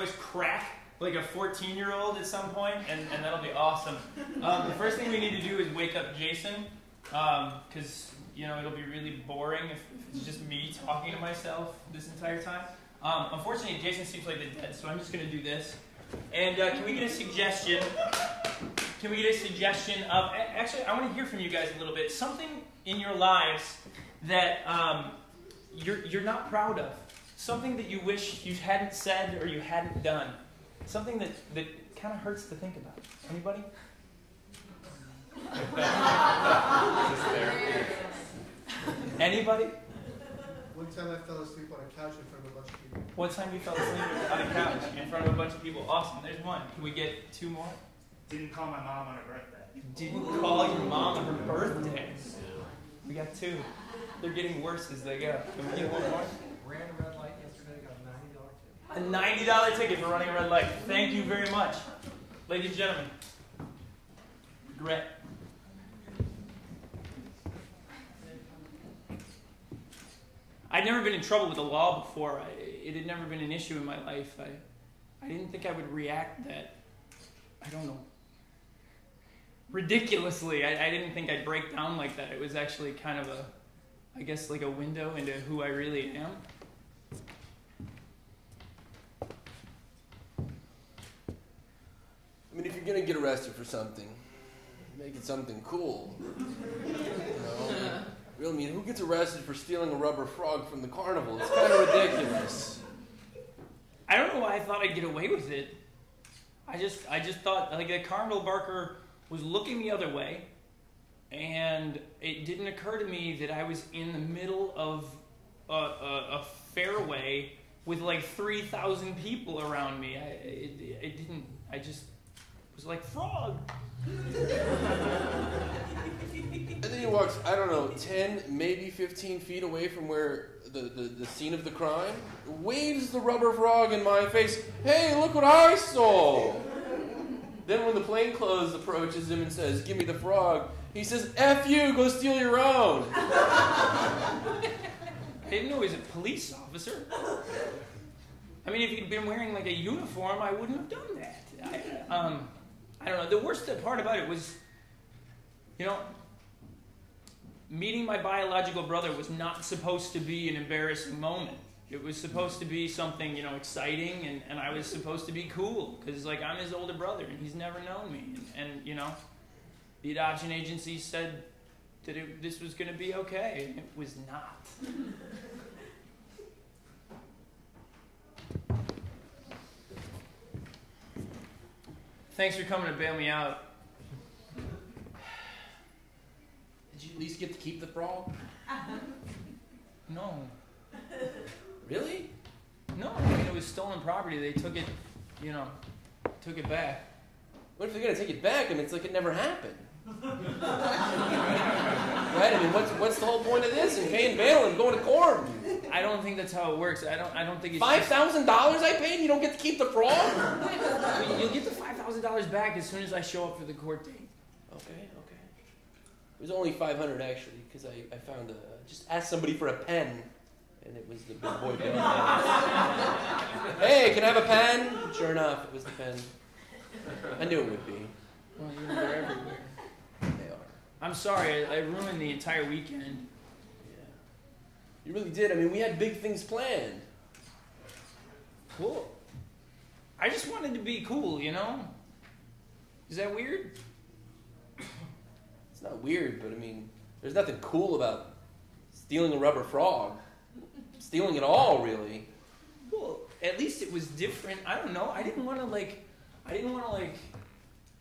voice crack like a 14-year-old at some point, and that'll be awesome. The first thing we need to do is wake up Jason, because it'll be really boring if it's just me talking to myself this entire time. Unfortunately, Jason seems like the dead, so I'm just going to do this. And can we get a suggestion? Can we get a suggestion of... Actually, I want to hear from you guys a little bit. Something in your lives that you're not proud of. Something that you wish you hadn't said or you hadn't done. Something that kind of hurts to think about. Anybody? Anybody? One time I fell asleep on a couch in front of a bunch of people. One time you fell asleep on a couch in front of a bunch of people. Awesome. There's one. Can we get two more? Didn't call my mom on her birthday. Didn't call your mom on her birthday. We got two. They're getting worse as they go. Can we get one more? Ran a red light yesterday, got a $90 ticket. A $90 ticket for running a red light. Thank you very much. Ladies and gentlemen, regret. I'd never been in trouble with the law before. It had never been an issue in my life. I didn't think I would react that, I don't know, ridiculously. I didn't think I'd break down like that. It was actually kind of I guess like a window into who I really am. I mean, if you're going to get arrested for something, make it something cool. Really, I mean, who gets arrested for stealing a rubber frog from the carnival? It's kind of ridiculous. I don't know why I thought I'd get away with it. I just thought, like, the carnival barker was looking the other way, and it didn't occur to me that I was in the middle of a fairway with like 3,000 people around me. I just was like, frog. And then he walks, I don't know, 10, maybe 15 feet away from where the scene of the crime, waves the rubber frog in my face. Hey, look what I saw. Then when the plainclothes approaches him and says, give me the frog, he says, F you, go steal your own. I didn't know he was a police officer. I mean, if he'd been wearing like a uniform, I wouldn't have done that. I don't know. The worst part about it was, meeting my biological brother was not supposed to be an embarrassing moment. It was supposed to be something, exciting, and I was supposed to be cool, because, like, I'm his older brother, and he's never known me. And the adoption agency said that this was going to be okay, and it was not. Thanks for coming to bail me out. Did you at least get to keep the frog? No. Really? No, I mean, it was stolen property. They took it, took it back. What if they're going to take it back? I mean, it's like it never happened. Right? I mean, what's the whole point of this? And paying bail and going to court? I don't think that's how it works. I don't think it's $5,000 I paid? You don't get to keep the frog? I mean, you'll get the $5,000 back as soon as I show up for the court date. Okay. It was only $500 actually, because I found just asked somebody for a pen, and it was the big boy pen. Hey, can I have a pen? Sure enough, it was the pen. I knew it would be. Well, they're everywhere. They are. I'm sorry, I ruined the entire weekend. Yeah. You really did. I mean, we had big things planned. Cool. I just wanted to be cool, Is that weird? It's not weird, but I mean, there's nothing cool about stealing a rubber frog. Stealing it all, really. Well, at least it was different. I don't know. I didn't want to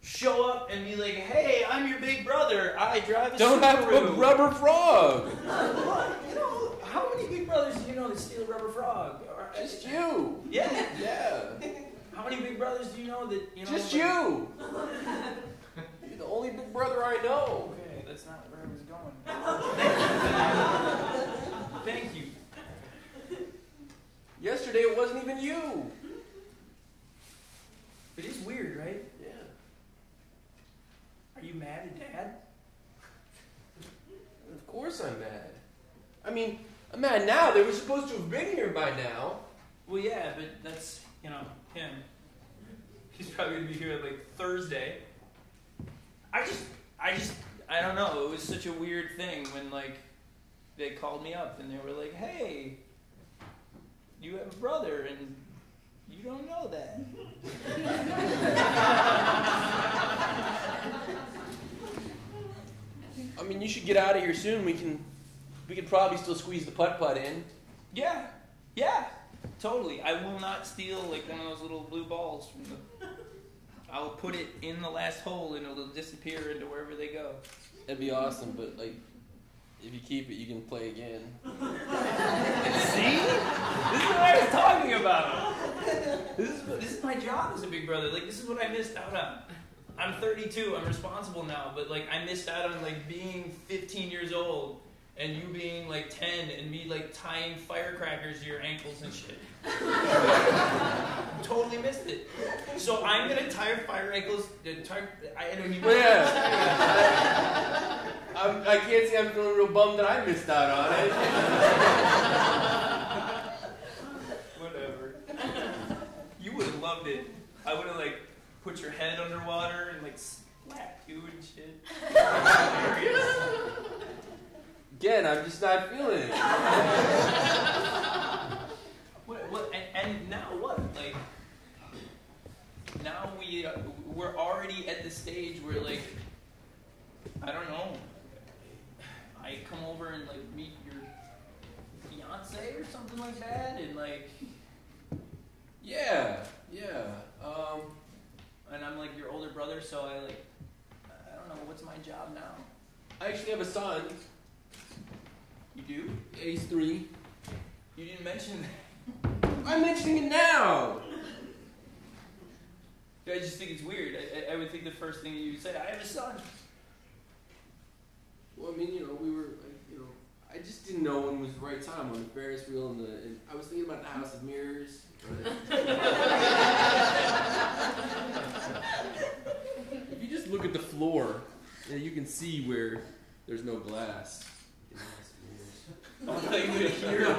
show up and be like, hey, I'm your big brother. I drive a Subaru. Don't have a rubber frog. Well, how many big brothers do you know that steal a rubber frog? Just you. Yeah. Yeah. How many big brothers do you know that, Just you. You're the only big brother I know. Okay, that's not where I was going. Thank you. Yesterday it wasn't even you. It is weird, right? Yeah. Are you mad at Dad? Of course I'm mad. I mean, I'm mad now. They were supposed to have been here by now. Well, yeah, but that's, him. He's probably gonna be here like Thursday. I don't know. It was such a weird thing when like they called me up and they were like, "Hey, you have a brother and you don't know that." I mean, you should get out of here soon. We can probably still squeeze the putt-putt in. Yeah, totally. I will not steal like one of those little blue balls from the. I'll put it in the last hole and it'll disappear into wherever they go. That'd be awesome, but like, if you keep it, you can play again. See? This is what I was talking about. This is my job as a big brother. Like, this is what I missed out on. I'm 32. I'm responsible now, but like, I missed out on like being 15 years old and you being like 10 and me like tying firecrackers to your ankles and shit. Totally missed it. So I'm gonna tie your fire ankles. I don't even. Yeah. I can't say I'm feeling real bummed that I missed out on it. Whatever. You would have loved it. I would have like put your head underwater and like slapped you and shit. Again, I'm just not feeling it. And now what? Like, now we're already at the stage where like, I don't know. I come over and like meet your fiance or something like that, and like, Yeah. and I'm like your older brother, so I don't know, what's my job now? I actually have a son. You do? Yeah, he's 3. You didn't mention that. I'm mentioning it now. I just think it's weird. I would think the first thing you would say, I have a son. Well, I mean, we were, like, I just didn't know when was the right time on the Ferris wheel and I was thinking about the House of Mirrors. If you just look at the floor, you can see where there's no glass. I thought you would hear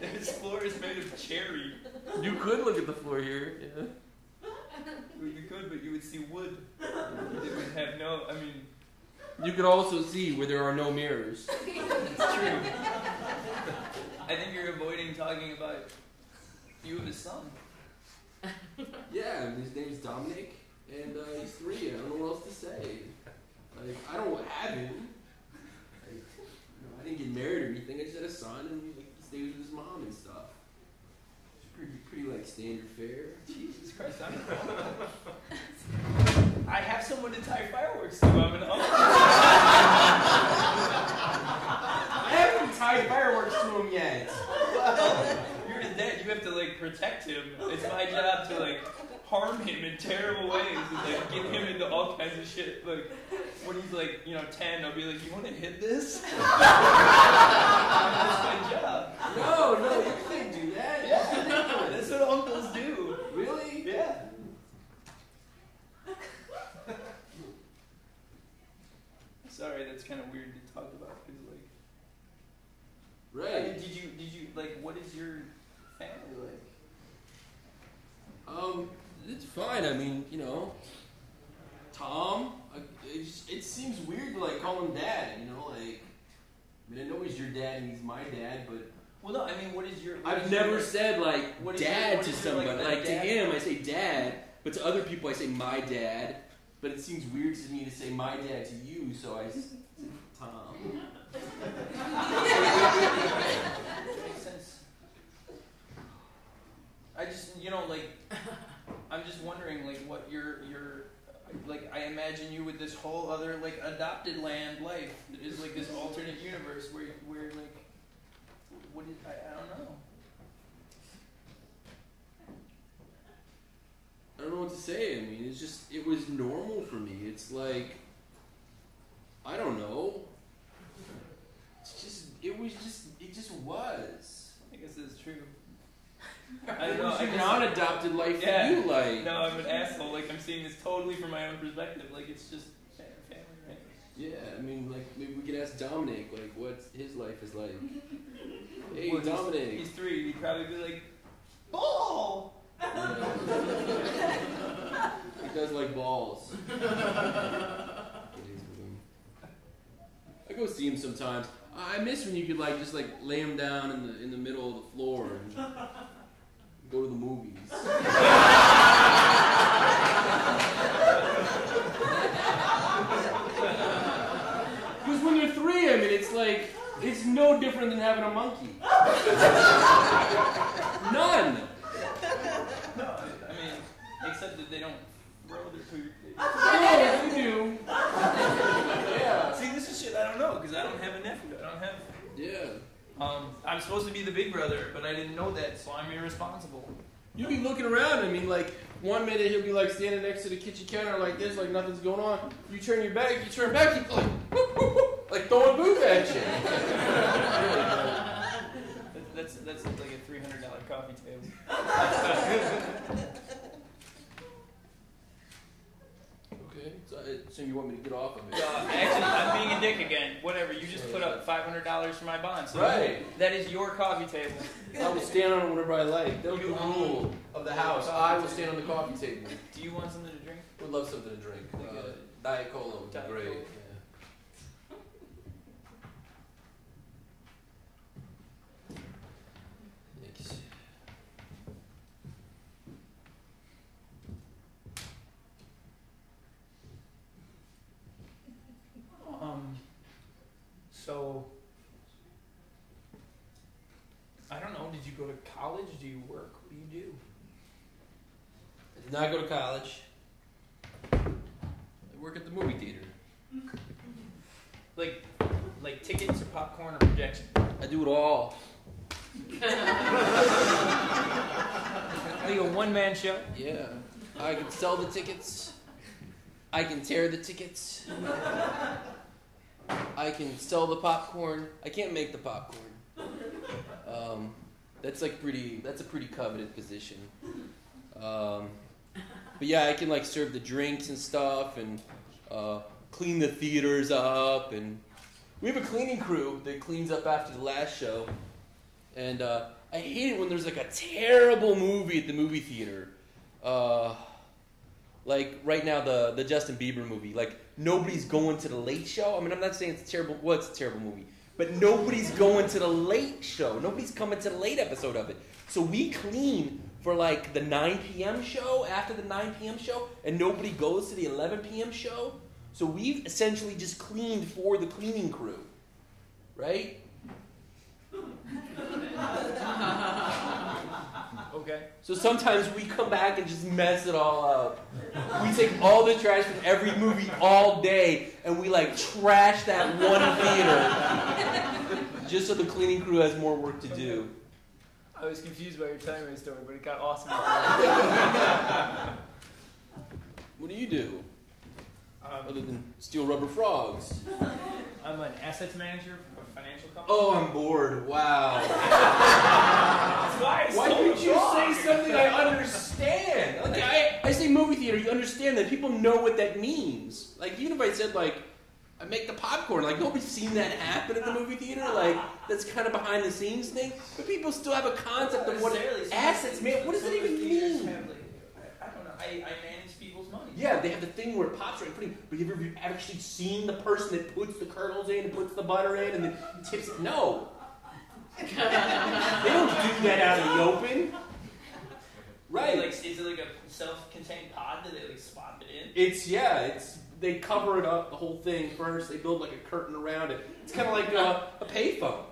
This floor is made of cherry. You could look at the floor here, yeah. You could, but you would see wood. It would have no, You could also see where there are no mirrors. It's true. I think you're avoiding talking about you have a son. Yeah, his name's Dominic, and he's 3. I don't know what else to say. Like, I don't have him. Like, I didn't get married or anything. I just had a son, and he stays with his mom and stuff. It's pretty like standard fare. Jesus Christ, I have someone to tie fireworks to. I'm an uncle. I haven't tied fireworks to him yet. Well, you're his dad. You have to like protect him. It's my job to like harm him in terrible ways and like get him into all kinds of shit. Like when he's like 10, I'll be like, "You want to hit this?" That's my job. No, you can't do that. Yeah, that's what uncles do. Really? Yeah. Sorry, that's kind of weird to talk about because like. Right. Did you like? What is your family like? It's fine. I mean, Tom. It seems weird to like call him dad. Like, I know he's your dad and he's my dad, but. Well, no, I mean, what is your? I've never said like dad to somebody. Like to him, I say dad, but to other people, I say my dad. But it seems weird to me to say my dad to you, so I say Tom. Makes sense. I just, I'm just wondering, like, what your, like, I imagine you with this whole other, like, adopted land life that is, like, this alternate universe where like, what is, I don't know. I don't know what to say. I mean, it was normal for me. It's like, I don't know. It just was. I guess it's true. I don't know. It's not adopted life for you, like. No, I'm an asshole. Like, I'm seeing this totally from my own perspective. Like, it's just family, right? Yeah, I mean, like, maybe we could ask Dominic, like, what his life is like. Hey, Well, Dominic. He's 3. He'd probably be like, ball! He does like balls. I go see him sometimes. I miss when you could like just like lay him down in the middle of the floor and go to the movies. Because when you're 3, I mean, it's like it's no different than having a monkey. None. No, I mean, except that they don't throw their food. Yeah, they do. Yeah. See, this is shit I don't know because I don't have a nephew. I don't have. Yeah. I'm supposed to be the big brother, but I didn't know that, so I'm irresponsible. You'll be looking around. I mean, like, one minute he'll be like standing next to the kitchen counter like this, like nothing's going on. You turn back, he's like, whoop, whoop, whoop, like throwing booth at you. That's like a $300 coffee table. Okay, so you want me to get off of it? Actually, I'm being a dick again. Whatever, you just put up $500 for my bond. So Right. that is your coffee table. I will stand on it whenever I like. That'll be the rule of the house. I will stand on the coffee table. Do you want something to drink? Would love something to drink. Diet Cola would be Diet great. Cola. Yeah. Thanks. So I don't know. Did you go to college? Do you work? What do you do? I did not go to college. I work at the movie theater. Like tickets or popcorn or projection? I do it all. Like a one-man show? Yeah. I can sell the tickets. I can tear the tickets. I can sell the popcorn. I can't make the popcorn. That's a pretty coveted position. But yeah, I can like serve the drinks and stuff and clean the theaters up, and we have a cleaning crew that cleans up after the last show. And I hate it when there's like a terrible movie at the movie theater. Like right now, the Justin Bieber movie. Like nobody's going to the Late Show. I mean, I'm not saying it's terrible. Well, it's a terrible movie, but nobody's going to the Late Show. Nobody's coming to the late episode of it. So we clean for like the 9 p.m. show after the 9 p.m. show, and nobody goes to the 11 p.m. show. So we've essentially just cleaned for the cleaning crew, right? Okay. So sometimes we come back and just mess it all up. We take all the trash from every movie all day, and we like trash that one theater just so the cleaning crew has more work to do. I was confused by your telling my story, but it got awesome. What do you do? Other than steal rubber frogs? I'm an assets manager for a financial company. Oh, I'm bored. Wow. That's why Why didn't you say something I understand? Like, I say movie theater, you understand that people know what that means. Like, even if I said, like, I make the popcorn, like, nobody's seen that happen at the movie theater. Like, that's kind of behind the scenes thing. But people still have a concept of what assets mean. What does it even mean? I don't know. I manage people's money. Yeah, they have the thing where it pops right in front of you. But have you ever actually seen the person that puts the kernels in and puts the butter in and then tips it? No. They don't do that out in the open. Right. Like, is it like a self-contained pod that they like swap it in? It's they cover it up, the whole thing first. They build like a curtain around it. It's kind of like a payphone.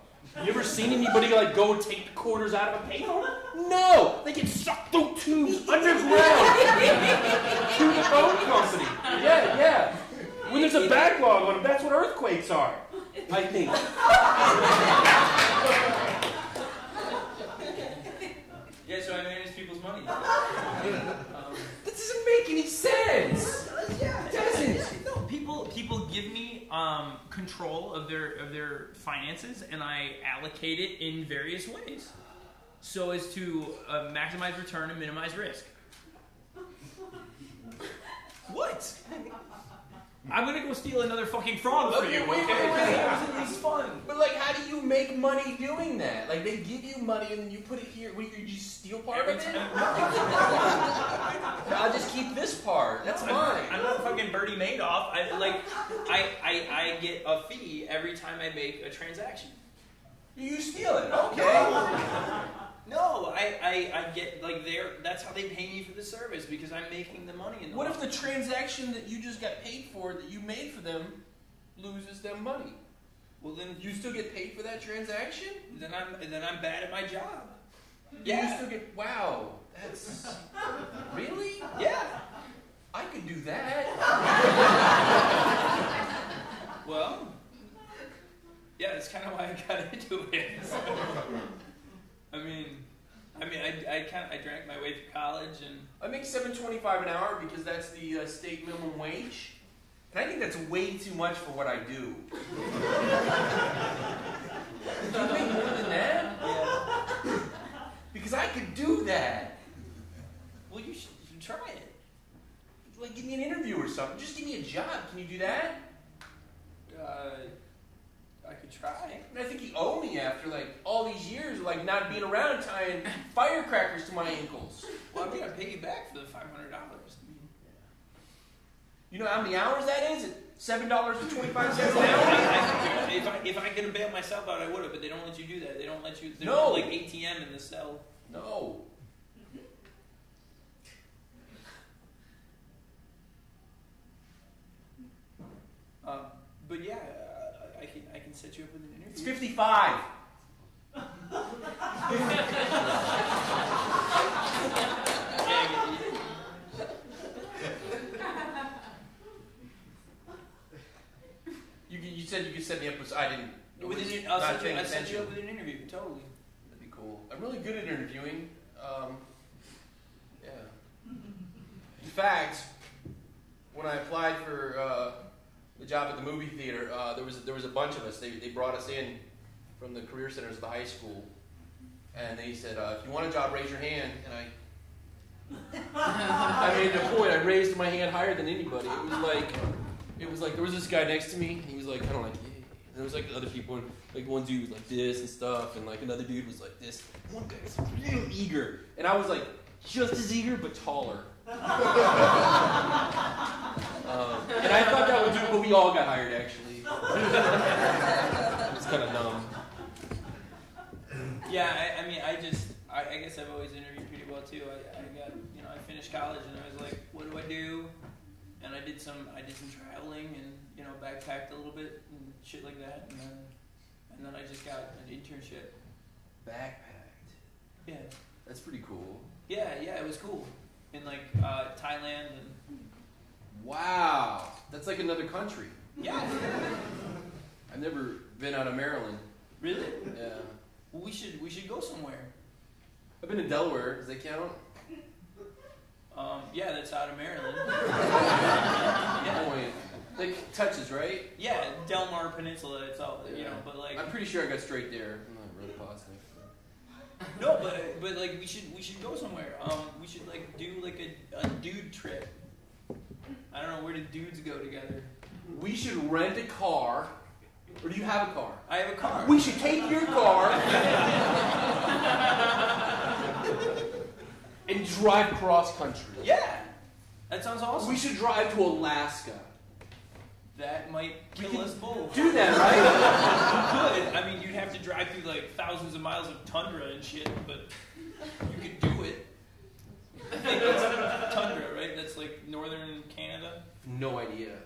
You ever seen anybody like go and take the quarters out of a payphone? No! They get sucked through tubes underground to the phone company. Yeah. When there's a backlog on them, that's what earthquakes are, I think. Yeah, so I manage people's money. That doesn't make any sense. It doesn't. No, people give me control of their finances, and I allocate it in various ways, so as to maximize return and minimize risk. What? I'm gonna go steal another fucking frog for you. Wait, Okay? wait, wait. It was at least fun. But like, how do you make money doing that? Like, they give you money and then you put it here. What, you just steal part of it? I'll just keep this part. That's mine. I'm not fucking Bertie Madoff. I get a fee every time I make a transaction. You steal it. Okay. No, I get like that's how they pay me for the service because I'm making the money in the What if the transaction that you just got paid for, that you made for them, loses them money? Well, then You still get paid for that transaction? then I'm bad at my job. You still get, wow, that's, really? Yeah. I could do that. Well, yeah, that's kind of why I got into it. I mean, I drank my way through college, and I make $7.25 an hour because that's the state minimum wage. And I think that's way too much for what I do. Do you make more than that? yeah. Because I could do that. Well, you should try it. Like, give me an interview or something. Just give me a job. Can you do that? I could try. And I think you owe me after, like, all these years of, like, not being around tying firecrackers to my ankles. Well, I'm gonna pay you back for the $500. You know how many hours that is? At $7.25 an hour? If I could have bailed myself out, I would have. But they don't let you do that. They don't let you. There's No. like ATM in the cell. No. But yeah, I can set you up with an interview. It's 55. You said you could set me up with. I didn't. I'll set you up with an interview. Totally. That'd be cool. I'm really good at interviewing. Yeah. In fact, when I applied for the job at the movie theater, there was a bunch of us. They brought us in from the career centers of the high school, and they said, if you want a job, raise your hand. And I made it a point. I raised my hand higher than anybody. It was like there was this guy next to me. He was like kind of like, yeah. And there was like other people, and like one dude was like this and stuff, and like another dude was like this. One guy was real eager, and I was like just as eager but taller. And I thought that would do it, but we all got hired actually. It was kind of dumb. Yeah, I guess I've always interviewed pretty well too. I finished college and I was like, what do I do? And I did some traveling and backpacked a little bit and shit like that, and then I just got an internship. Backpacked. Yeah. That's pretty cool. Yeah, it was cool. In like Thailand and. Wow, that's like another country. Yeah. I've never been out of Maryland. Really? Yeah. Well, we should go somewhere. I've been to Delaware. Does that count? Yeah, that's out of Maryland. Yeah. Oh, wait. Like touches, right? Yeah, Delmar Peninsula. It's all but like. I'm pretty sure I got straight there. I'm not really positive. No, but like we should go somewhere. We should like do like a dude trip. I don't know, where do dudes go together? We should rent a car. Or do you have a car? I have a car. We should take your car and drive cross country. Yeah, that sounds awesome. We should drive to Alaska. That might kill us both. Do that, right? You could. I mean, you'd have to drive through like thousands of miles of tundra and shit, but you could do it. I think that's tundra, right? That's like northern Canada. No idea.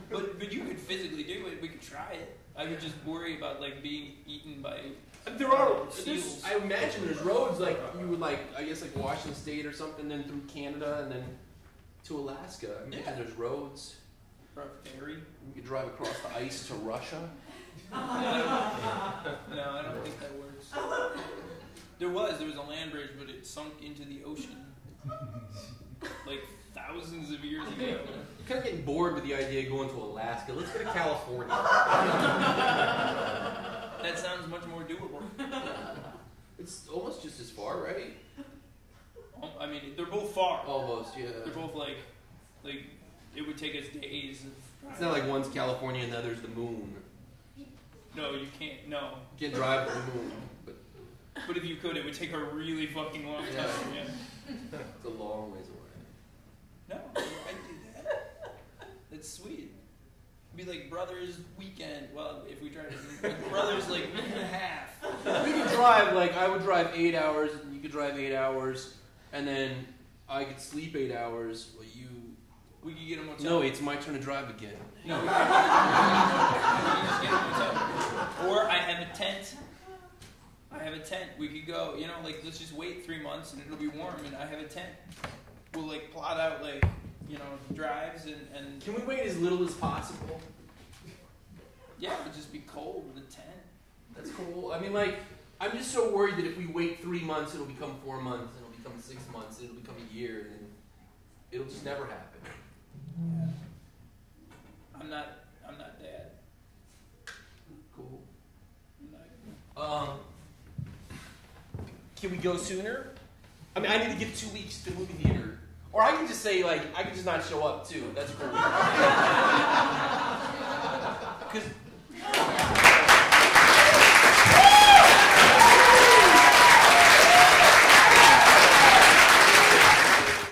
But you could physically do it. We could try it. I would just worry about like being eaten by. There are. Seals. I imagine there's roads like you would like. I guess like Washington State or something, then through Canada and then to Alaska. I imagine there's roads. Or a ferry. We could drive across the ice to Russia. No, I don't think that works. There was a land bridge, but it sunk into the ocean like thousands of years ago. I'm kind of getting bored with the idea of going to Alaska. Let's go to California. That sounds much more doable. It's almost just as far, right? I mean, they're both far. Almost, yeah. They're both like it would take us days. It's not like one's California and the other's the moon. No, you can't. No. You can't drive to the moon. But if you could, it would take a really fucking long time. Yeah. It's a long ways away. No, I'd do that. That's sweet. It'd be like Brothers Weekend. Well, if we tried to Brothers like week and a half. We could drive, like, I would drive 8 hours, and you could drive 8 hours, and then I could sleep 8 hours, but we could get a motel. No, it's my turn to drive again. No. You just get a motel. Or I have a tent. We could go, like, let's just wait 3 months and it'll be warm and I have a tent. We'll, like, plot out, like, drives and... Can we wait as little as possible? Yeah, it would just be cold with a tent. That's cool. I mean, like, I'm just so worried that if we wait 3 months, it'll become 4 months, it'll become 6 months, it'll become a year, and it'll just never happen. Yeah. I'm not dad. Cool. I'm not. Can we go sooner? I mean, I need to give 2 weeks to the movie theater. Or I can just say, like, I can just not show up, too. That's cool. Because